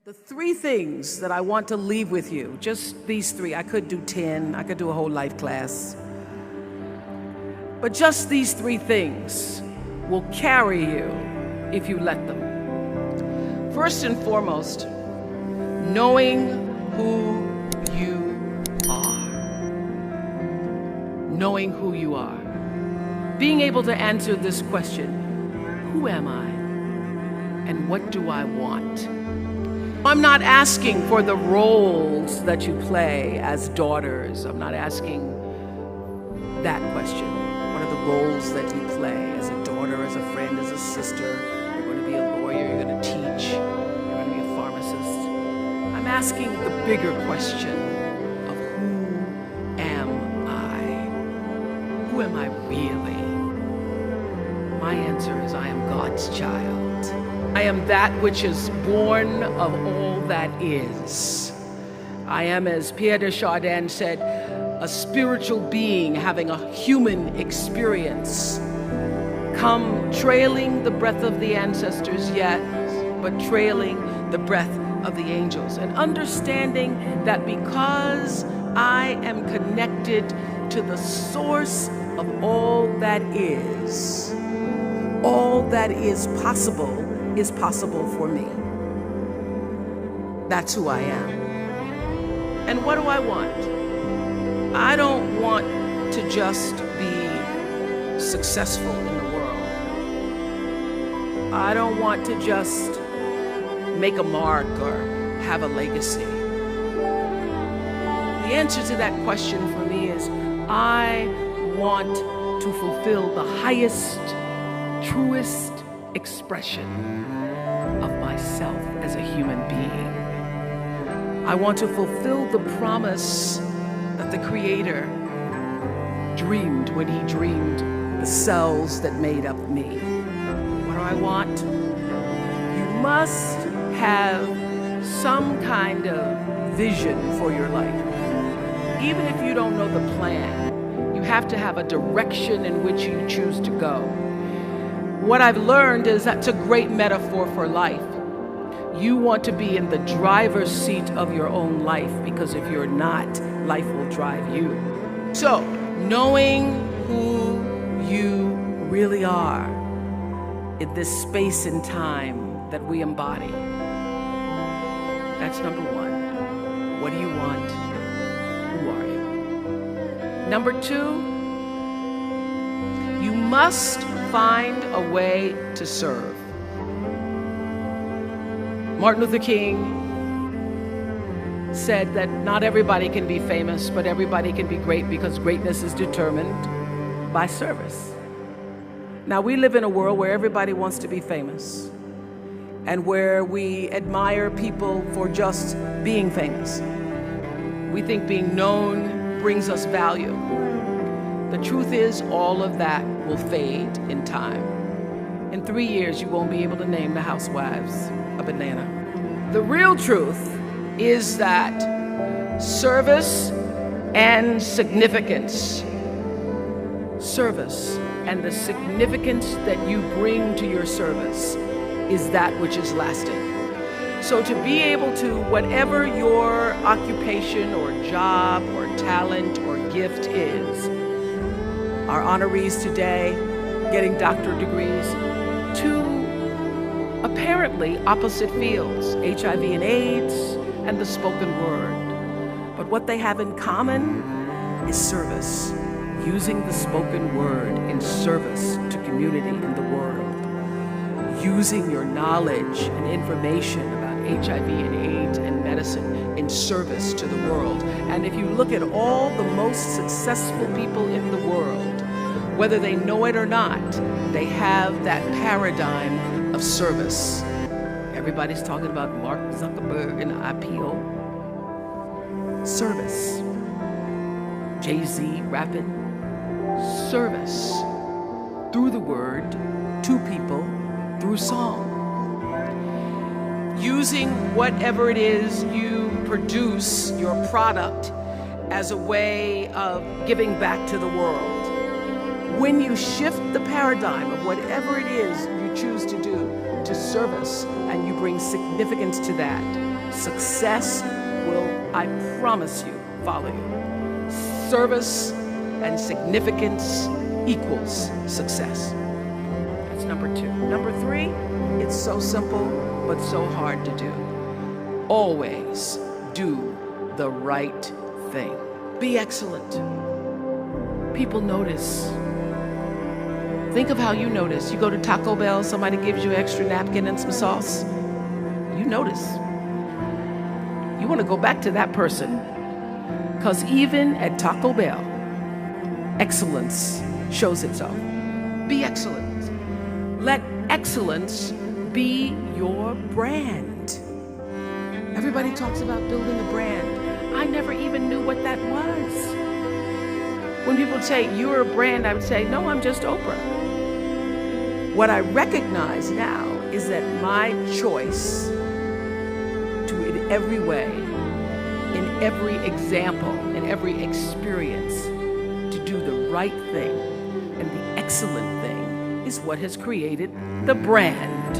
The three things that I want to leave with you, just these three. I could do 10, I could do a whole life class. But just these three things will carry you if you let them. First and foremost, knowing who you are. Knowing who you are. Being able to answer this question, who am I? And what do I want? I'm not asking for the roles that you play as daughters. I'm not asking that question. What are the roles that you play as a daughter, as a friend, as a sister? You're going to be a lawyer, you're going to teach, you're going to be a pharmacist. I'm asking the bigger question of who am I? Who am I really? My answer is I am God's child. I am that which is born of all that is. I am, as Pierre de Chardin said, a spiritual being having a human experience. Come trailing the breath of the ancestors, yet, but trailing the breath of the angels. And understanding that because I am connected to the source of all that is possible for me. That's who I am. And what do I want? I don't want to just be successful in the world. I don't want to just make a mark or have a legacy. The answer to that question for me is I want to fulfill the highest, truest expression of myself as a human being. I want to fulfill the promise that the Creator dreamed when He dreamed the cells that made up me. What do I want? You must have some kind of vision for your life. Even if you don't know the plan, you have to have a direction in which you choose to go. What I've learned is that's a great metaphor for life. You want to be in the driver's seat of your own life, because if you're not, life will drive you. So, knowing who you really are in this space and time that we embody. That's number one. What do you want? Who are you? Number two, you must find a way to serve. Martin Luther King said that not everybody can be famous, but everybody can be great, because greatness is determined by service. Now, we live in a world where everybody wants to be famous and where we admire people for just being famous. We think being known brings us value. The truth is, all of that will fade in time. In 3 years, you won't be able to name the housewives a banana. The real truth is that service and significance, service and the significance that you bring to your service is that which is lasting. So to be able to, whatever your occupation or job or talent or gift is, our honorees today getting doctorate degrees, to apparently opposite fields, HIV and AIDS and the spoken word. But what they have in common is service, using the spoken word in service to community in the world, using your knowledge and information about HIV and AIDS and medicine in service to the world. And if you look at all the most successful people in the world, whether they know it or not, they have that paradigm of service. Everybody's talking about Mark Zuckerberg and IPO. Service. Jay-Z rapping. Service. Through the word, to people, through song. Using whatever it is you produce, your product, as a way of giving back to the world. When you shift the paradigm of whatever it is you choose to do to service, and you bring significance to that, success will, I promise you, follow you. Service and significance equals success. That's number 2. Number 3, it's so simple, but so hard to do. Always do the right thing. Be excellent. People notice. Think of how you notice. You go to Taco Bell, somebody gives you an extra napkin and some sauce. You notice. You want to go back to that person. Because even at Taco Bell, excellence shows itself. Be excellent. Let excellence be your brand. Everybody talks about building a brand. I never even knew what that was. When people say, you're a brand, I would say, no, I'm just Oprah. What I recognize now is that my choice to, in every way, in every example, in every experience, to do the right thing and the excellent thing is what has created the brand.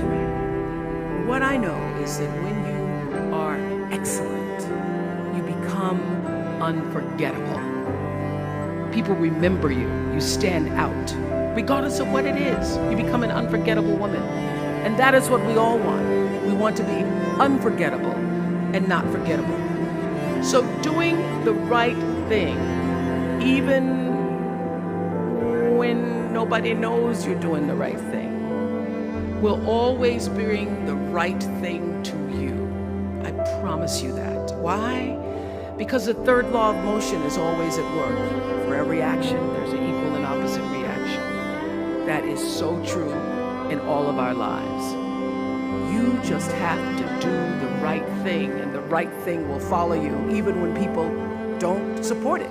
What I know is that when you are excellent, you become unforgettable. People remember you. You stand out. Regardless of what it is, you become an unforgettable woman. And that is what we all want. We want to be unforgettable and not forgettable. So doing the right thing, even when nobody knows you're doing the right thing, will always bring the right thing to you. I promise you that. Why? Because the third law of motion is always at work. For every action, there's an equal and opposite reaction. That is so true in all of our lives. You just have to do the right thing, and the right thing will follow you, even when people don't support it.